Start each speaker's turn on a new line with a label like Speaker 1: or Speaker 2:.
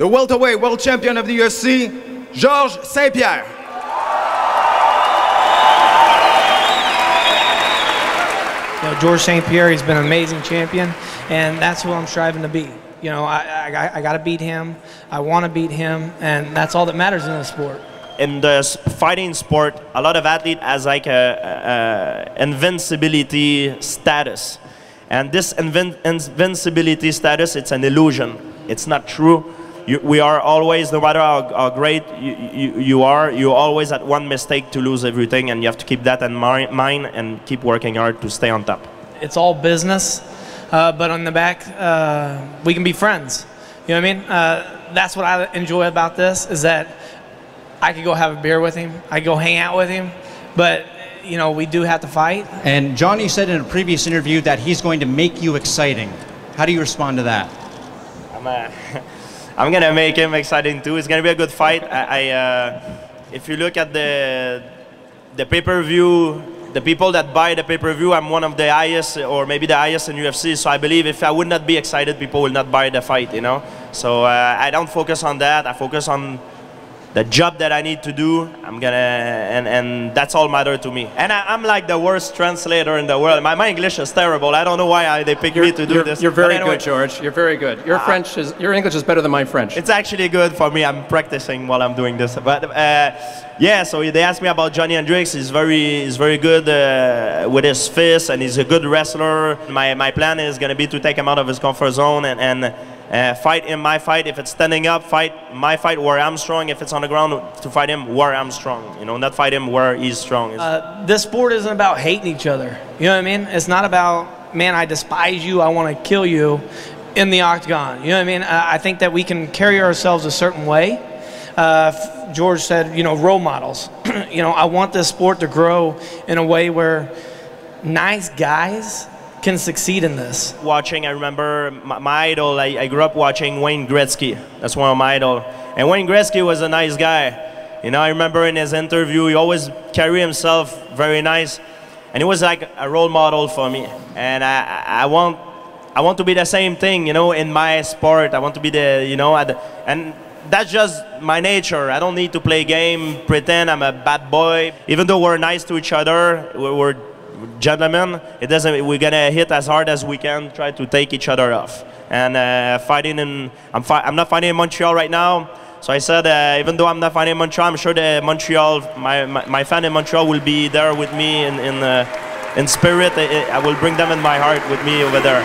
Speaker 1: the welterweight world champion of the UFC, Georges St-Pierre.
Speaker 2: You know, Georges St-Pierre, he's been an amazing champion, and that's who I'm striving to be. You know, I got to beat him. I want to beat him, and that's all that matters in the sport.
Speaker 3: In the fighting sport, a lot of athletes has like a invincibility status, and this invincibility status, it's an illusion. It's not true. We are always, no matter how great you are, you're always at one mistake to lose everything, and you have to keep that in mind and keep working hard to stay on top.
Speaker 2: It's all business, but on the back, we can be friends. You know what I mean? That's what I enjoy about this, is that I could go have a beer with him, I could go hang out with him, but you know, we do have to fight.
Speaker 4: And Johny said in a previous interview that he's going to make you exciting. How do you respond to that?
Speaker 3: I'm gonna make him exciting too. It's gonna be a good fight. If you look at the pay-per-view, the people that buy the pay-per-view, I'm one of the highest, or maybe the highest in UFC. So I believe if I would not be excited, people will not buy the fight. You know. So I don't focus on that. I focus on the job that I need to do. I'm gonna, and that's all matter to me. And I'm like the worst translator in the world. My English is terrible. I don't know why they picked me to do this.
Speaker 5: You're very good, George. You're very good. Your English is better than my French.
Speaker 3: It's actually good for me. I'm practicing while I'm doing this. But yeah, so they asked me about Johny Hendricks. He's very good with his fists, and he's a good wrestler. My plan is gonna be to take him out of his comfort zone and fight in my fight. If it's standing up, fight my fight where I'm strong. If it's on the ground, to fight him where I'm strong. You know, not fight him where he's strong.
Speaker 2: This sport isn't about hating each other. You know what I mean? It's not about, man, I despise you, I want to kill you in the octagon. You know what I mean? I think that we can carry ourselves a certain way. George said, you know, role models. You know, I want this sport to grow in a way where nice guys can succeed in this.
Speaker 3: Watching, I remember my idol, I grew up watching Wayne Gretzky. That's one of my idols. And Wayne Gretzky was a nice guy. You know, I remember in his interview, he always carried himself very nice. And he was like a role model for me. And I want to be the same thing, you know, in my sport. I want to be the, you know, and that's just my nature. I don't need to play game, pretend I'm a bad boy. Even though we're nice to each other, we're gentlemen, it doesn't. We're gonna hit as hard as we can, try to take each other off. And fighting in, I'm not fighting in Montreal right now. So I said, even though I'm not fighting in Montreal, I'm sure the Montreal, my fan in Montreal will be there with me in spirit. I will bring them in my heart with me over there.